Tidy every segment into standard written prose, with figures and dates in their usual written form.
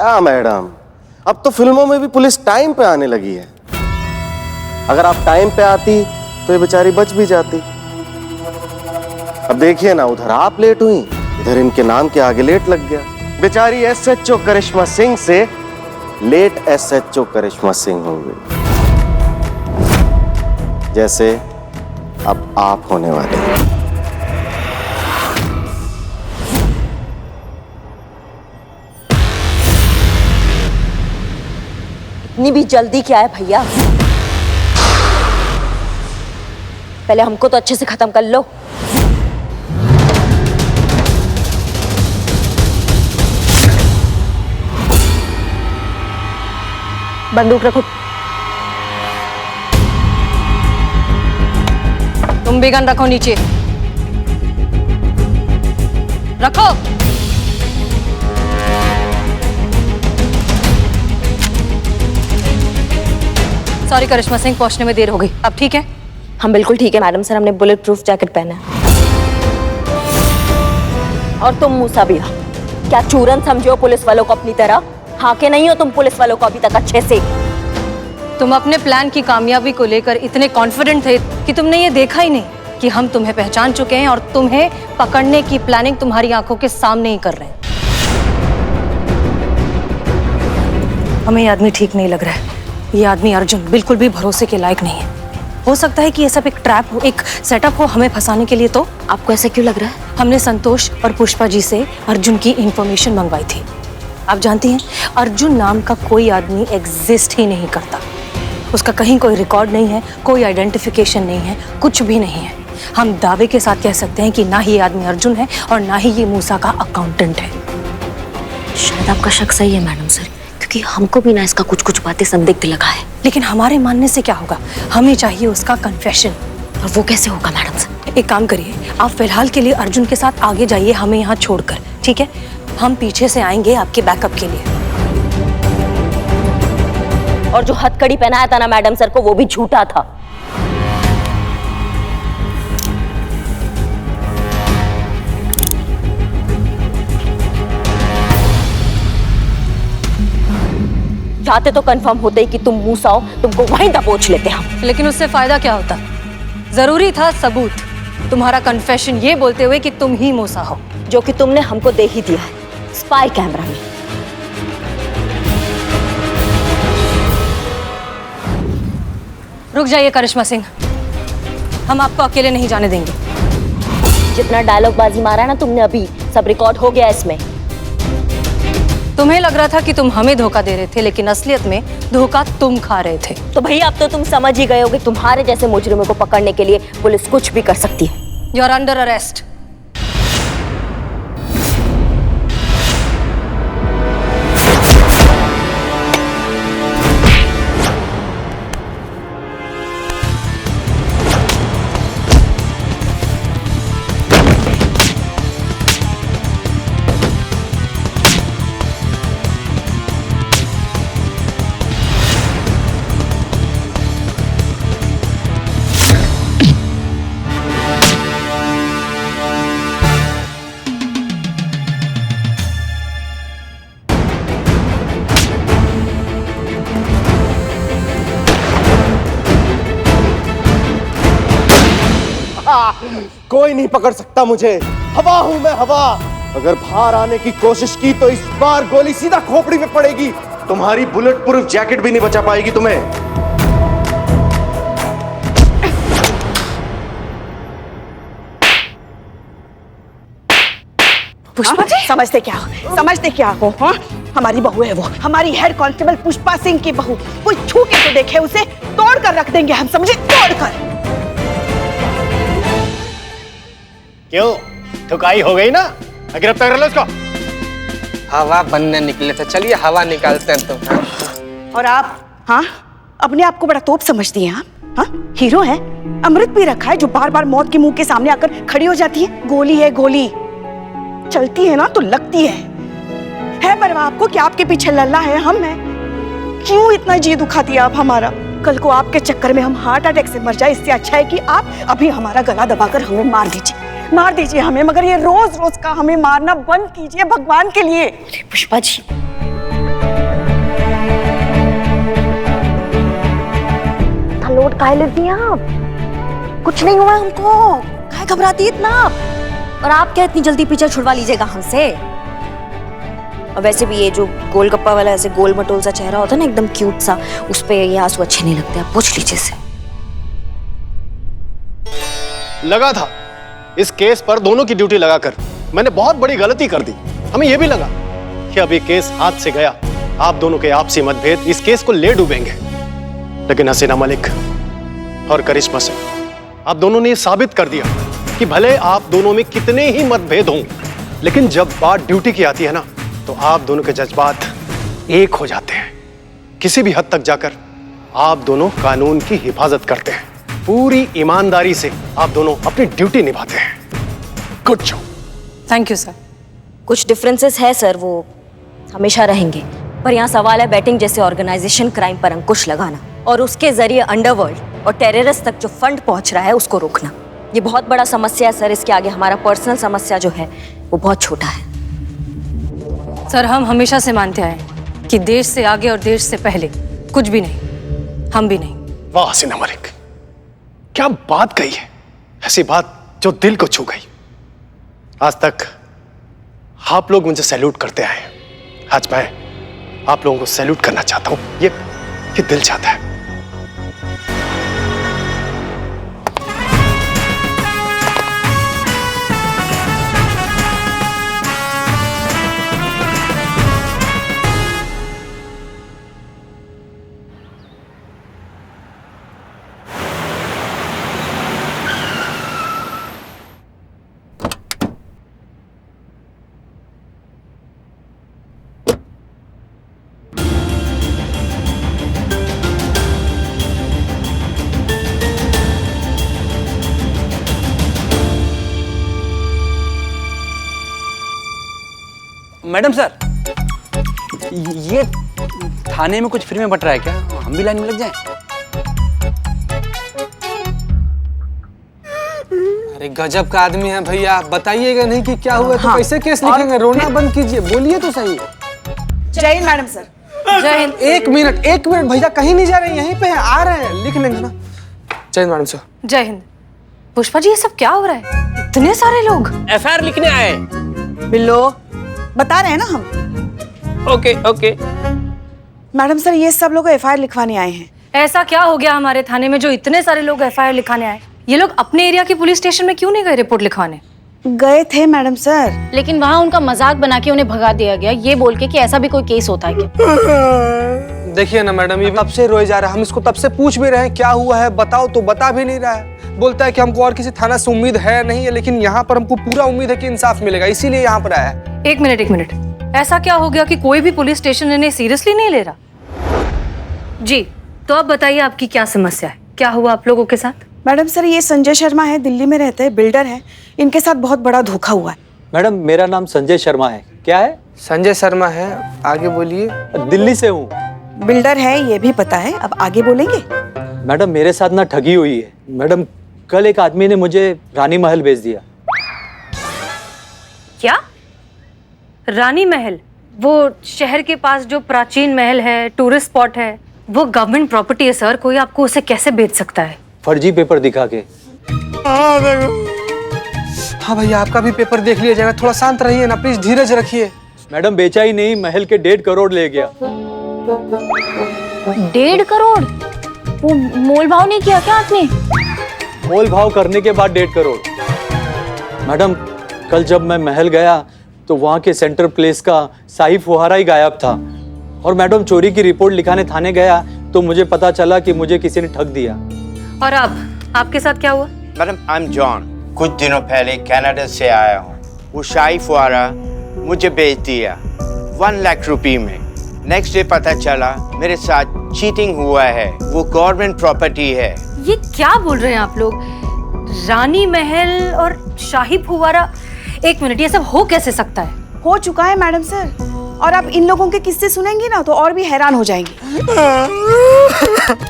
क्या मैडम, अब तो फिल्मों में भी पुलिस टाइम पे आने लगी है। अगर आप टाइम पे आती तो ये बेचारी बच भी जाती। अब देखिए ना, उधर आप लेट हुई, इधर इनके नाम के आगे लेट लग गया। बेचारी एसएचओ करिश्मा सिंह से लेट एसएचओ करिश्मा सिंह हो गई, जैसे अब आप होने वाले हैं। इतनी भी जल्दी क्या है भैया? पहले हमको तो अच्छे से खत्म कर लो। बंदूक रखो। तुम भी गन रखो नीचे। रखो। सॉरी करिश्मा सिंह, पहुंचने में देर हो गई। अब ठीक है? हम बिल्कुल ठीक है मैडम सर, हमने बुलेट प्रूफ जैकेट पहना है। और तुम मूसा भैया, क्या चूरन समझो पुलिस वालों को अपनी तरह? हाँ के नहीं हो तुम पुलिस वालों को अभी तक अच्छे से? तुम अपने प्लान की कामयाबी को लेकर इतने कॉन्फिडेंट थे कि तुमने ये देखा ही नहीं कि हम तुम्हें पहचान चुके हैं और तुम्हें पकड़ने की प्लानिंग तुम्हारी आंखों के सामने ही कर रहे हैं। हमें ये आदमी ठीक नहीं लग रहा है। ये आदमी अर्जुन बिल्कुल भी भरोसे के लायक नहीं है। हो सकता है कि ये सब एक ट्रैप हो, एक सेटअप हो हमें फंसाने के लिए। तो आपको ऐसा क्यों लग रहा है? हमने संतोष और पुष्पा जी से अर्जुन की इंफॉर्मेशन मंगवाई थी। आप जानती हैं, अर्जुन नाम का कोई आदमी एग्जिस्ट ही नहीं करता। उसका कहीं कोई रिकॉर्ड नहीं है, कोई आइडेंटिफिकेशन नहीं है, कुछ भी नहीं है। हम दावे के साथ कह सकते हैं कि ना ही ये आदमी अर्जुन है और ना ही ये मूसा का अकाउंटेंट है। शायद आपका शक सही है मैडम सर, क्योंकि हमको भी ना इसका कुछ कुछ बातें संदिग्ध लगा है। लेकिन हमारे मानने से क्या होगा? हमें चाहिए उसका कन्फेशन। और वो कैसे होगा मैडम सर? एक काम करिए, आप फिलहाल के लिए अर्जुन के साथ आगे जाइए, हमें यहाँ छोड़कर, ठीक है? हम पीछे से आएंगे आपके बैकअप के लिए। और जो हथकड़ी पहनाया था ना मैडम सर को, वो भी झूठा था। चाहते तो कंफर्म होते ही कि तुम मूसा हो, तुमको वहीं दबोच लेते हम। लेकिन उससे फायदा क्या होता? जरूरी था सबूत, तुम्हारा कन्फेशन ये बोलते हुए कि तुम ही मूसा हो, जो कि तुमने हमको दे ही दिया है स्पाई कैमरा में। रुक जाइए करिश्मा सिंह, हम आपको अकेले नहीं जाने देंगे। जितना डायलॉग बाजी मारा है ना तुमने अभी, सब रिकॉर्ड हो गया इसमें। तुम्हें लग रहा था कि तुम हमें धोखा दे रहे थे, लेकिन असलियत में धोखा तुम खा रहे थे। तो भैया अब तो तुम समझ ही गए हो कि तुम्हारे जैसे मुजरिमों को पकड़ने के लिए पुलिस कुछ भी कर सकती है। You are under arrest. कोई नहीं पकड़ सकता मुझे, हवा हूं मैं, हवा। अगर बाहर आने की कोशिश की तो इस बार गोली सीधा खोपड़ी में पड़ेगी। तुम्हारी बुलेट प्रूफ जैकेट भी नहीं बचा पाएगी तुम्हें। पुष्पा जी? समझते क्या हो? हाँ? हमारी बहू है वो, हमारी हेड कांस्टेबल पुष्पा सिंह की बहू। कोई छू के तो देखे उसे, तोड़ कर रख देंगे हम, समझे? तोड़ कर। क्यों, थकाई हो गई ना? गिरफ्तार कर लो इसको। हवा बनने निकले थे, चलिए हवा निकालते हैं तुम। और आप, हाँ, अपने आप को बड़ा तोप समझती हैं आप? हाँ, हीरो है। अमृत भी रखा है जो बार बार मौत के मुंह के सामने आकर खड़ी हो जाती है। गोली है गोली, चलती है ना तो लगती है परवाह आपको कि आपके पीछे लल्ला है, हम हैं। क्यों इतना जी दुखा दिया आप हमारा? कल को आपके चक्कर में हम हार्ट अटैक से मर जाए, इससे अच्छा है कि आप अभी हमारा गला दबाकर हमें मार दीजिए हमें। मगर ये रोज रोज का हमें मारना बंद कीजिए भगवान के लिए। पुष्पा जी, रिपोर्ट काहे लिख दी आप? कुछ नहीं हुआ हमको, काहे घबराती है इतना आप? और आप क्या इतनी जल्दी पीछे छुड़वा लीजिएगा हमसे? और वैसे भी ये जो गोलगप्पा वाला ऐसे गोल मटोल सा चेहरा होता है ना, एकदम क्यूट सा, उस पे ये आंसू अच्छे नहीं लगते, आप पूछ लीजिए से। लगा था इस केस पर दोनों की ड्यूटी लगाकर मैंने बहुत बड़ी गलती कर दी। हमें यह भी लगा कि अब ये केस हाथ से गया, आप दोनों के आपसी मतभेद इस केस को ले डूबेंगे। लेकिन हसीना मलिक और करिश्मा से आप दोनों ने साबित कर दिया कि भले आप दोनों में कितने ही मतभेद हों, लेकिन जब बात ड्यूटी की आती है ना, तो आप दोनों के जज्बात एक हो जाते हैं। किसी भी हद तक जाकर आप दोनों कानून की हिफाजत करते हैं। पूरी ईमानदारी से आप दोनों अपनी ड्यूटी निभाते हैं। Good job. Thank you sir. कुछ डिफरेंसेस है सर, वो हमेशा रहेंगे, पर यहाँ सवाल है बैटिंग जैसे ऑर्गेनाइजेशन क्राइम पर अंकुश लगाना और उसके जरिए अंडरवर्ल्ड और टेररिस्ट तक जो फंड पहुंच रहा है उसको रोकना। ये बहुत बड़ा समस्या है सर, इसके आगे हमारा पर्सनल समस्या जो है वो बहुत छोटा है। सर, हम हमेशा से मानते आए हैं कि देश से आगे और देश से पहले कुछ भी नहीं, हम भी नहीं। वाह हसीना मलिक, क्या बात कही है, ऐसी बात जो दिल को छू गई। आज तक आप लोग मुझे सैल्यूट करते आए, आज मैं आप लोगों को सैल्यूट करना चाहता हूं। ये दिल चाहता है। मैडम सर, ये थाने में कुछ फ्री में बट रहा है क्या? हम भी लाइन में लग जाएं? अरे गजब का आदमी है भैया, बताइएगा नहीं कि क्या हुआ तो कैसे केस लिखेंगे? रोना बंद कीजिए, बोलिए तो सही। जय हिंद मैडम सर। जय हिंद। एक मिनट भैया, कहीं नहीं जा रहे, यहीं पे है, आ रहे हैं, लिख लेंगे ना। जय हिंद मैडम सर। जय हिंद। पुष्पा जी, ये सब क्या हो रहा है? इतने सारे लोग। एफआईआर लिखने आए। बिल्लो, बता रहे हैं ना हम। ओके। मैडम सर, ये सब लोग एफआईआर लिखवाने आए हैं। ऐसा क्या हो गया हमारे थाने में जो इतने सारे लोग एफआईआर लिखाने आए? ये लोग अपने एरिया की पुलिस स्टेशन में क्यों नहीं गए रिपोर्ट लिखवाने? गए थे मैडम सर, लेकिन वहाँ उनका मजाक बना के उन्हें भगा दिया गया, ये बोल के कि ऐसा भी कोई केस होता है क्या? देखिए ना मैडम, ये तब से रोए जा रहा है, हम इसको तब से पूछ भी रहे हैं क्या हुआ है, बताओ तो बता भी नहीं रहा है। बोलता है कि हमको और किसी थाना से उम्मीद है नहीं है, लेकिन यहाँ पर हमको पूरा उम्मीद है कि इंसाफ मिलेगा, इसीलिए यहाँ पर आया है। एक मिनट, ऐसा क्या हो गया कि कोई भी पुलिस स्टेशन इन्हें सीरियसली नहीं ले रहा? जी, तो अब बताइए आपकी क्या समस्या है, क्या हुआ आप लोगों के साथ? मैडम सर, ये संजय शर्मा है, दिल्ली में रहते हैं, बिल्डर है, इनके साथ बहुत बड़ा धोखा हुआ है। मैडम, मेरा नाम संजय शर्मा है। क्या है? संजय शर्मा है, आगे बोलिए। दिल्ली से हूँ। बिल्डर है ये भी पता है, अब आगे बोलेंगे? मैडम, मेरे साथ ना ठगी हुई है। मैडम, कल एक आदमी ने मुझे रानी महल भेज दिया। क्या? रानी महल? वो शहर के पास जो प्राचीन महल है, टूरिस्ट स्पॉट है, वो गवर्नमेंट प्रॉपर्टी है सर, कोई आपको उसे कैसे बेच सकता है? फर्जी पेपर दिखा के। हाँ भैया, आपका भी पेपर देख लिया जाएगा, थोड़ा शांत रहिए ना प्लीज, धीरज रखिए। मैडम, बेचा ही नहीं, महल के 1.5 करोड़ ले गया। 1.5 करोड़? वो मोल भाव नहीं किया क्या आपने? मोल भाव करने के बाद 1.5 करोड़। मैडम, कल जब मैं महल गया तो वहाँ के सेंटर प्लेस का शाही फुहारा ही गायब था। और मैडम, चोरी की रिपोर्ट लिखाने थाने गया तो मुझे पता चला कि मुझे किसी ने ठग दिया। और अब आपके साथ क्या हुआ? मैडम, आई एम जॉन, कुछ दिनों पहले कनाडा से आया हूँ। वो शाही फुहारा मुझे बेच दिया 1 लाख रुपए में। नेक्स्ट डे पता चला मेरे साथ चीटिंग हुआ है, वो गवर्नमेंट प्रॉपर्टी है। ये क्या बोल रहे हैं आप लोग? रानी महल और शाही फुहारा, एक मिनट, ये सब हो कैसे सकता है? हो चुका है मैडम सर, और आप इन लोगों के किस्से सुनेंगी ना तो और भी हैरान हो जाएंगी।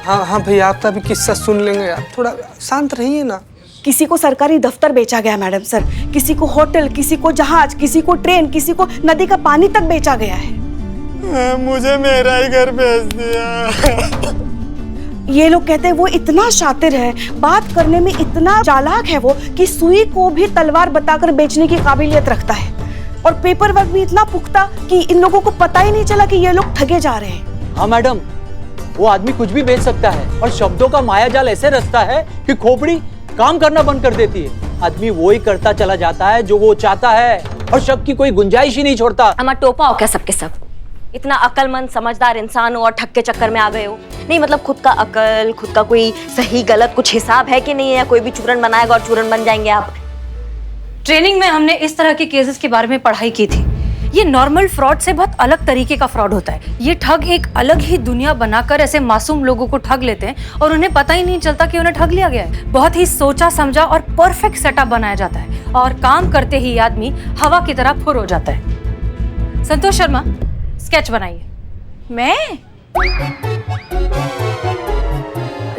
हाँ भैया, आपका भी किस्सा सुन लेंगे, आप थोड़ा शांत रहिए ना। किसी को सरकारी दफ्तर बेचा गया मैडम सर, किसी को होटल, किसी को जहाज, किसी को ट्रेन, किसी को नदी का पानी तक बेचा गया है। मुझे मेरा ही घर भेज दिया। ये लोग कहते हैं वो इतना शातिर है, बात करने में इतना चालाक है वो कि सुई को भी तलवार बताकर बेचने की काबिलियत रखता है, और पेपर वर्क भी इतना पुख्ता कि इन लोगों को पता ही नहीं चला कि ये लोग ठगे जा रहे हैं। हाँ मैडम, वो आदमी कुछ भी बेच सकता है और शब्दों का मायाजाल ऐसे रचता है कि खोपड़ी काम करना बंद कर देती है। आदमी वो ही करता चला जाता है जो वो चाहता है और शक की कोई गुंजाइश ही नहीं छोड़ता। अमा टोपा हो क्या सबके सब? इतना अक्लमंद समझदार इंसान हो और ठग के चक्कर में आ गए हो? नहीं मतलब खुद का अकल, खुद का कोई सही गलत कुछ हिसाब है कि नहीं है? कोई भी चूरन बनाएगा और चूरन बन जाएंगे आप। ट्रेनिंग में हमने इस तरह के केसेस के बारे में पढ़ाई की थी। ये नॉर्मल फ्रॉड से बहुत अलग तरीके का फ्रॉड होता है। ये ठग एक अलग ही दुनिया बनाकर ऐसे मासूम लोगों को ठग लेते हैं और उन्हें पता ही नहीं चलता कि उन्हें ठग लिया गया है। बहुत ही सोचा समझा और परफेक्ट सेटअप बनाया जाता है और काम करते ही आदमी हवा की तरह फुर हो जाता है। संतोष शर्मा, स्केच बनाइए। मैं?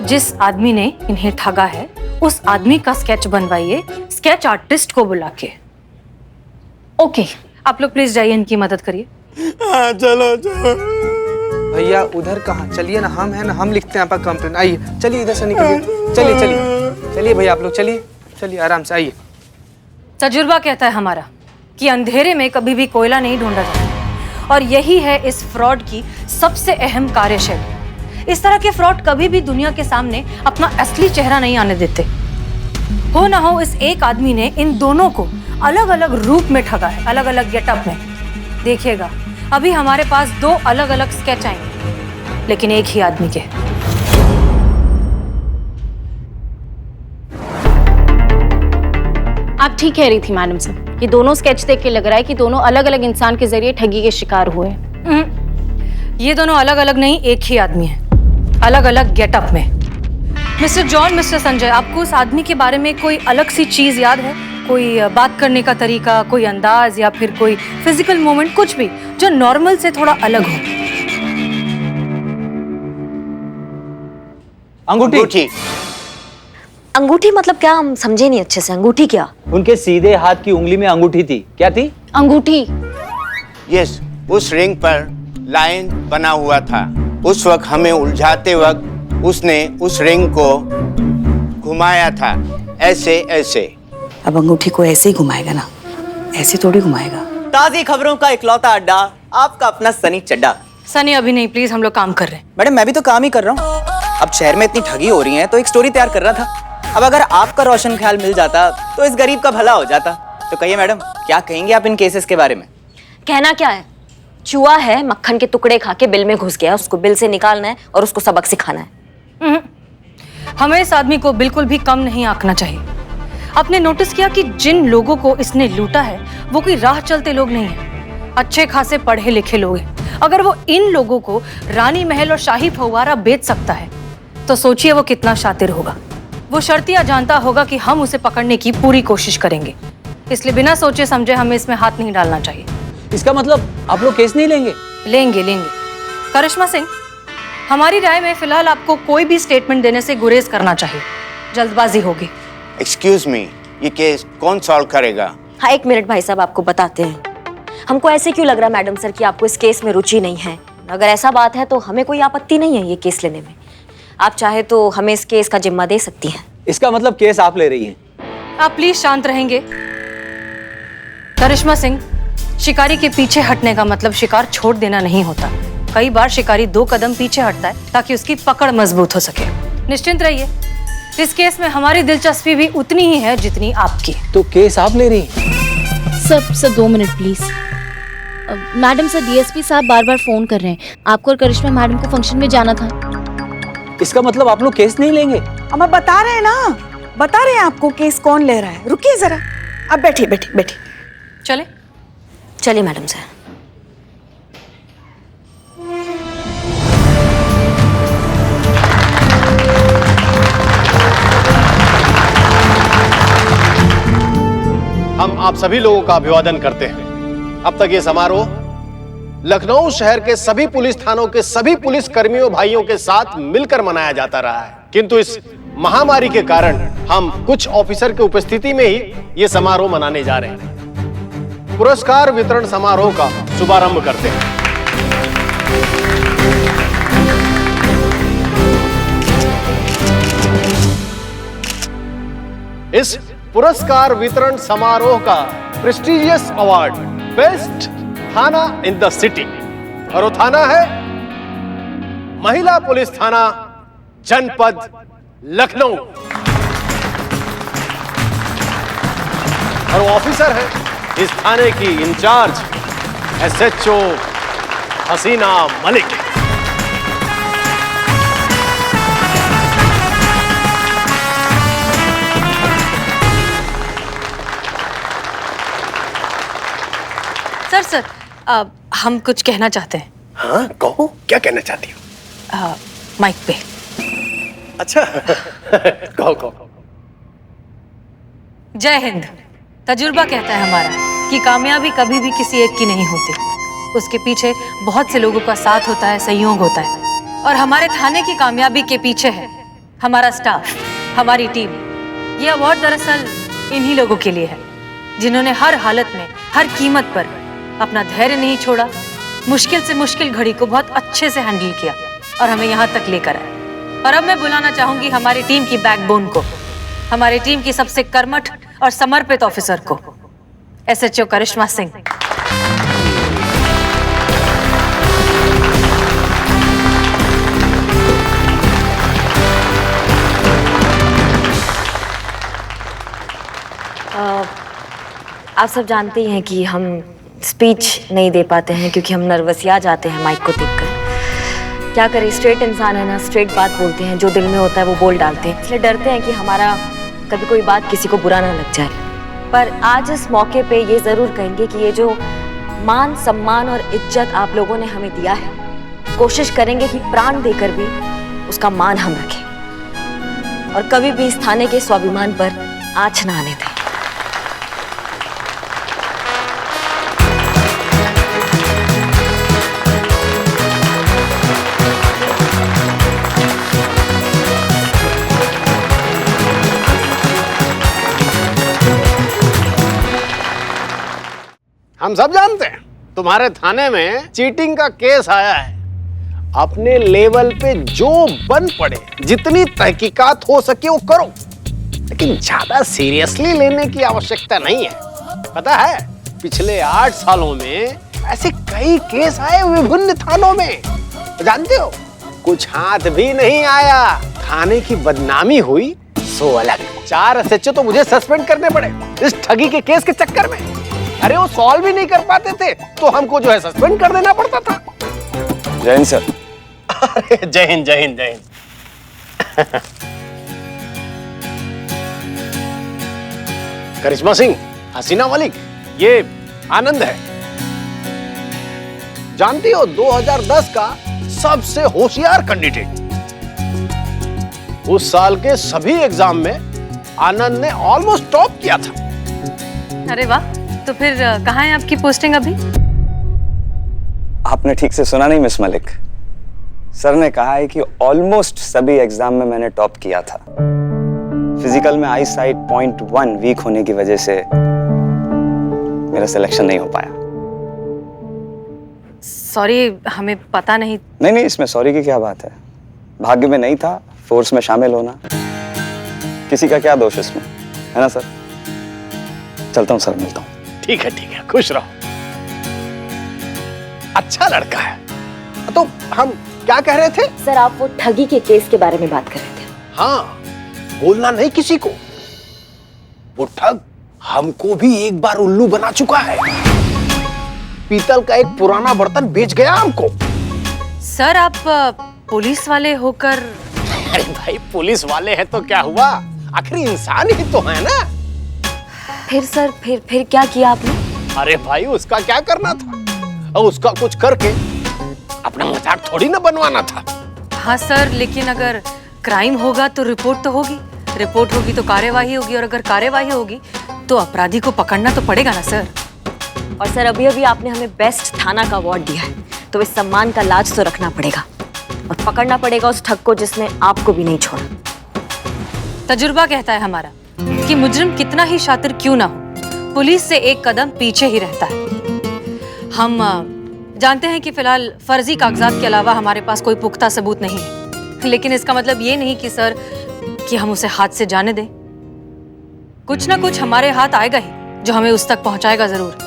जिस आदमी ने इन्हें ठगा है उस आदमी का स्केच बनवाइए, स्केच आर्टिस्ट को बुला के। ओके। आप लोग प्लीज जाइए, इनकी मदद करिए। चलो भैया, उधर कहाँ? चलिए ना, हम है ना, हम लिखते हैं आपका कंप्लेन। आइए, चलिए इधर से निकलिए। चलिए चलिए चलिए भैया, आप लोग चलिए चलिए, आराम से आइए। तजुर्बा कहता है हमारा कि अंधेरे में कभी भी कोयला नहीं ढूंढा जाता, और यही है इस फ्रॉड की सबसे अहम कार्यशैली। इस तरह के फ्रॉड कभी भी दुनिया के सामने अपना असली चेहरा नहीं आने देते। हो ना हो, इस एक आदमी ने इन दोनों को अलग अलग रूप में ठगा है, अलग अलग गेटअप में। देखिएगा, अभी हमारे पास 2 अलग अलग स्केच आएंगे, लेकिन एक ही आदमी के। आप ठीक कह रही थी मैडम साहब, ये दोनों स्केच देख के लग रहा है कि दोनों अलग अलग इंसान के जरिए ठगी के शिकार हुए हैं। ये दोनों अलग अलग नहीं, एक ही आदमी है, अलग अलग गेटअप में। मिस्टर जॉन, मिस्टर संजय, आपको उस आदमी के बारे में कोई अलग सी चीज याद है? कोई बात करने का तरीका, कोई अंदाज या फिर कोई फिजिकल मूवमेंट, कुछ भी जो नॉर्मल से थोड़ा अलग हो? अंगूठी। अंगूठी मतलब क्या? हम समझे नहीं अच्छे से। अंगूठी क्या? उनके सीधे हाथ की उंगली में अंगूठी थी। क्या थी? अंगूठी। यस, उस रिंग पर लाइन बना हुआ था। उस वक्त हमें उलझाते वक्त उसने उस रिंग को घुमाया था, ऐसे ऐसे। अब अंगूठी को ऐसे ही घुमाएगा ना, ऐसे थोड़ी घुमाएगा। ताज़ी खबरों का इकलौता अड्डा, आपका अपना सनी चड्डा। सनी अभी नहीं, प्लीज, हम लोग काम कर रहे हैं। मैडम, मैं भी तो काम ही कर रहा हूँ। अब शहर में इतनी ठगी हो रही है तो एक स्टोरी तैयार कर रहा था। अब अगर आपका रोशन ख्याल मिल जाता तो इस गरीब का भला हो जाता। तो कहिए मैडम, क्या कहेंगे आप इन केसेस के बारे में? कहना क्या है? चूहा है, मक्खन के टुकड़े खा के बिल में घुस गया, उसको बिल से निकालना है और उसको सबक सिखाना है। हमें इस आदमी को बिल्कुल भी कम नहीं आंकना चाहिए। आपने नोटिस किया कि जिन लोगों को इसने लूटा है वो कोई राह चलते लोग नहीं हैं, अच्छे खासे पढ़े लिखे लोग हैं। अगर वो इन लोगों को रानी महल और शाही फव्वारा बेच सकता है तो सोचिए वो कितना शातिर होगा। वो शर्तिया जानता होगा कि हम उसे पकड़ने की पूरी कोशिश करेंगे, इसलिए बिना सोचे समझे हमें इसमें हाथ नहीं डालना चाहिए। इसका मतलब आप लोग केस नहीं लेंगे? लेंगे लेंगे। करिश्मा सिंह, हमारी राय में फिलहाल आपको कोई भी स्टेटमेंट देने से गुरेज करना चाहिए, जल्दबाजी होगी। एक्सक्यूज मी, ये केस कौन सॉल्व करेगा? हाँ, 1 मिनट भाई साहब, आपको बताते हैं। हमको ऐसे क्यों लग रहा है मैडम सर कि आपको इस केस में रुचि नहीं है? अगर ऐसा बात है तो हमें कोई आपत्ति नहीं है ये केस लेने में। आप चाहे तो हमें इस केस का जिम्मा दे सकती हैं। इसका मतलब केस आप ले रही हैं? आप प्लीज शांत रहेंगे? करिश्मा सिंह, शिकारी के पीछे हटने का मतलब शिकार छोड़ देना नहीं होता। कई बार शिकारी 2 कदम पीछे हटता है ताकि उसकी पकड़ मजबूत हो सके। निश्चिंत रहिए, इस केस में हमारी दिलचस्पी भी उतनी ही है जितनी आपकी। तो केस आप ले रही हैं? Sir 2 minute please. Madam sir, DSP साहब बार बार फोन कर रहे हैं। आपको और करिश्मा मैडम को फंक्शन में जाना था। इसका मतलब आप लोग केस नहीं लेंगे? हम अब बता रहे हैं ना, बता रहे हैं आपको केस कौन ले रहा है। रुकिए जरा, अब बैठिए बैठिए बैठिए। चले चलिए मैडम सर। हम आप सभी लोगों का अभिवादन करते हैं। अब तक ये समारोह लखनऊ शहर के सभी पुलिस थानों के सभी पुलिस कर्मियों भाइयों के साथ मिलकर मनाया जाता रहा है, किंतु इस महामारी के कारण हम कुछ ऑफिसर की उपस्थिति में ही ये समारोह मनाने जा रहे हैं। पुरस्कार वितरण समारोह का शुभारंभ करते हैं। इस पुरस्कार वितरण समारोह का प्रेस्टिजियस अवार्ड बेस्ट थाना इन द सिटी, और वो थाना है महिला पुलिस थाना जनपद लखनऊ, और वो ऑफिसर है इस थाने की इंचार्ज SHO हसीना मलिक। सर हम कुछ कहना चाहते हैं। हाँ कहो, क्या कहना चाहती हो? माइक पे। अच्छा कहो कहो। जय हिंद। तजुर्बा कहता है हमारा कि कामयाबी कभी भी किसी एक की नहीं होती, उसके पीछे बहुत से लोगों का साथ होता है, सहयोग होता है। और हमारे थाने की कामयाबी के पीछे है हमारा स्टाफ, हमारी टीम। ये अवार्ड दरअसल इन्हीं लोगों के लिए है जिन्होंने हर हालत में, हर कीमत पर अपना धैर्य नहीं छोड़ा, मुश्किल से मुश्किल घड़ी को बहुत अच्छे से हैंडल किया और हमें यहाँ तक लेकर आए। और अब मैं बुलाना चाहूंगी हमारी टीम की बैकबोन को, हमारी टीम की सबसे कर्मठ और समर्पित ऑफिसर को, SHO करिश्मा सिंह। आप सब जानते हैं कि हम स्पीच नहीं दे पाते हैं क्योंकि हम नर्वसिया जाते हैं माइक को देखकर। क्या करें, स्ट्रेट इंसान है ना, स्ट्रेट बात बोलते हैं, जो दिल में होता है वो बोल डालते हैं, इसलिए डरते हैं कि हमारा कभी कोई बात किसी को बुरा ना लग जाए। पर आज इस मौके पे ये ज़रूर कहेंगे कि ये जो मान, सम्मान और इज्जत आप लोगों ने हमें दिया है, कोशिश करेंगे कि प्राण देकर भी उसका मान हम रखें और कभी भी इस थाने के स्वाभिमान पर आँच ना आने दें। हम सब जानते हैं तुम्हारे थाने में चीटिंग का केस आया है। अपने लेवल पे जो बन पड़े, जितनी तहकीकात हो सके वो करो, लेकिन ज्यादा सीरियसली लेने की आवश्यकता नहीं है। पता है, पिछले 8 सालों में ऐसे कई केस आए विभिन्न थानों में, जानते हो, कुछ हाथ भी नहीं आया, थाने की बदनामी हुई सो अलग। 4 SHO तो मुझे सस्पेंड करने पड़े इस ठगी के केस के चक्कर में। अरे वो सॉल्व भी नहीं कर पाते थे तो हमको जो है सस्पेंड कर देना पड़ता था। जय हिंद सर। अरे जय हिंद जय हिंद जय हिंद। करिश्मा सिंह, हसीना मलिक, ये आनंद है। जानती हो 2010 का सबसे होशियार कैंडिडेट। उस साल के सभी एग्जाम में आनंद ने ऑलमोस्ट टॉप किया था। अरे वाह, तो फिर कहाँ है आपकी पोस्टिंग अभी? आपने ठीक से सुना नहीं मिस मलिक, सर ने कहा है कि ऑलमोस्ट सभी एग्जाम में मैंने टॉप किया था। फिजिकल में आई साइट 0.1 वीक होने की वजह से मेरा सिलेक्शन नहीं हो पाया। सॉरी, हमें पता नहीं। नहीं, इसमें सॉरी की क्या बात है, भाग्य में नहीं था फोर्स में शामिल होना, किसी का क्या दोष इसमें, है ना सर? चलता हूँ सर, मिलता हूँ। ठीक है, खुश रहो। अच्छा लड़का है। तो हम क्या कह रहे थे? सर, आप वो ठगी के केस के बारे में बात कर रहे थे। हाँ, बोलना नहीं किसी को। वो ठग हमको भी एक बार उल्लू बना चुका है। पीतल का एक पुराना बर्तन बेच गया हमको। सर, आप पुलिस वाले होकर? अरे भाई, पुलिस वाले हैं तो क्या हुआ, आखिर इंसान ही तो है ना। फिर सर, फिर क्या किया आपने? अरे भाई, उसका क्या करना था, और उसका कुछ करके अपना मजाक थोड़ी ना बनवाना था। हाँ सर, लेकिन अगर क्राइम होगा तो रिपोर्ट तो होगी, रिपोर्ट होगी तो कार्यवाही होगी, और अगर कार्यवाही होगी तो अपराधी को पकड़ना तो पड़ेगा ना सर। और सर, अभी अभी आपने हमें बेस्ट थाना का अवार्ड दिया है, तो इस सम्मान का लाज तो रखना पड़ेगा और पकड़ना पड़ेगा उस ठग को जिसने आपको भी नहीं छोड़ा। तजुर्बा कहता है हमारा कि मुजरिम कितना ही शातिर क्यों ना हो, पुलिस से एक कदम पीछे ही रहता है। हम जानते हैं कि फिलहाल फर्जी कागजात के अलावा हमारे पास कोई पुख्ता सबूत नहीं है, लेकिन इसका मतलब ये नहीं कि सर कि हम उसे हाथ से जाने दें। कुछ ना कुछ हमारे हाथ आएगा ही जो हमें उस तक पहुंचाएगा जरूर।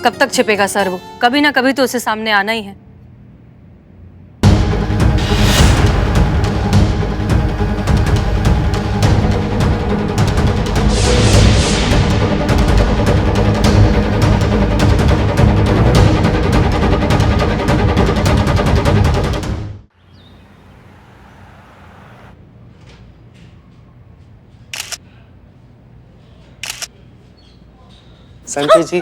कब तक छिपेगा सर वो? कभी ना कभी तो उसे सामने आना ही है। संतु जी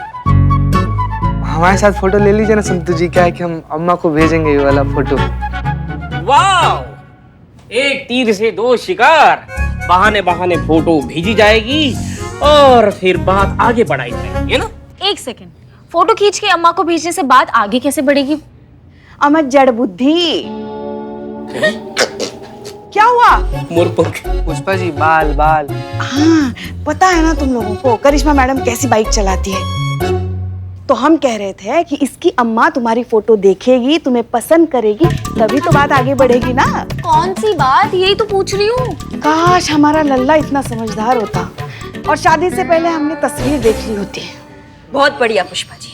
हमारे साथ फोटो ले लीजिए ना संतु जी। क्या है कि हम अम्मा को भेजेंगे ये वाला फोटो। वाह, एक तीर से दो शिकार। बहाने बहाने फोटो भेजी जाएगी और फिर बात आगे बढ़ाई जाएगी, है ना? एक सेकंड, फोटो खींच के अम्मा को भेजने से बात आगे कैसे बढ़ेगी? अमर जड़ बुद्धि। क्या हुआ? मुरपुक। पुष्पा जी बाल बाल। हाँ, पता है ना तुम लोगों को करिश्मा मैडम कैसी बाइक चलाती है। तो हम कह रहे थे कि इसकी अम्मा तुम्हारी फोटो देखेगी, तुम्हें पसंद करेगी, तभी तो बात आगे बढ़ेगी ना। कौन सी बात? यही तो पूछ रही हूँ। काश हमारा लल्ला इतना समझदार होता और शादी से पहले हमने तस्वीर देख ली होती। बहुत बढ़िया पुष्पा जी।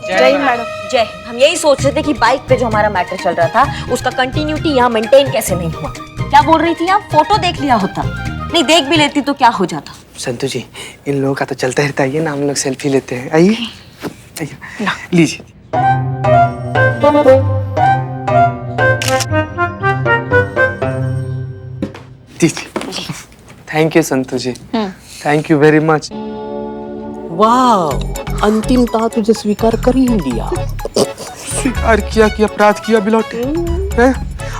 जय मैडम। जय। हम यही सोच रहे थे कि बाइक पे जो हमारा मैटर चल रहा था उसका कंटिन्यूटी यहाँ मेंटेन कैसे नहीं हुआ। क्या बोल रही थी आप? फोटो देख लिया होता, नहीं देख भी लेती तो क्या हो जाता। संतु जी इन लोगों का तो चलता रहता है ना, हम लोग सेल्फी लेते हैं। आइए लीजिए। Thank you Santu ji, thank you very much. वाह, अंतिमता तुझे स्वीकार कर ही लिया। स्वीकार किया कि अपराध किया बिलौटे हैं?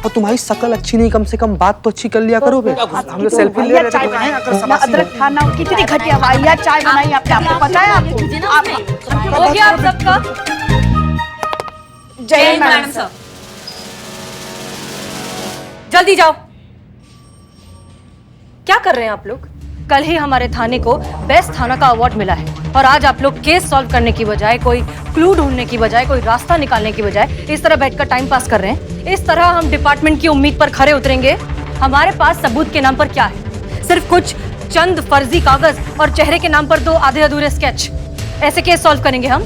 और तुम्हारी शकल अच्छी नहीं, कम से कम बात तो अच्छी कर लिया करो बे। हम लोग सेल्फी ले रहे थे ना अदरक खाना कितनी घटिया वाहिया चाय बनाई आपने, आपको पता है? आपको हो गया आप सबका? जय मैडम सर। जल्दी जाओ। क्या कर रहे हैं आप लोग? कल ही हमारे थाने को बेस्ट थाना का अवार्ड मिला है और आज आप लोग केस सॉल्व करने की बजाय, कोई क्लू ढूंढने की बजाय, कोई रास्ता निकालने की बजाय इस तरह बैठकर टाइम पास कर रहे हैं। इस तरह हम डिपार्टमेंट की उम्मीद पर खरे उतरेंगे? हमारे पास सबूत के नाम पर क्या है? सिर्फ कुछ चंद फर्जी कागज और चेहरे के नाम पर 2 आधे अधूरे स्केच। ऐसे केस सॉल्व करेंगे हम?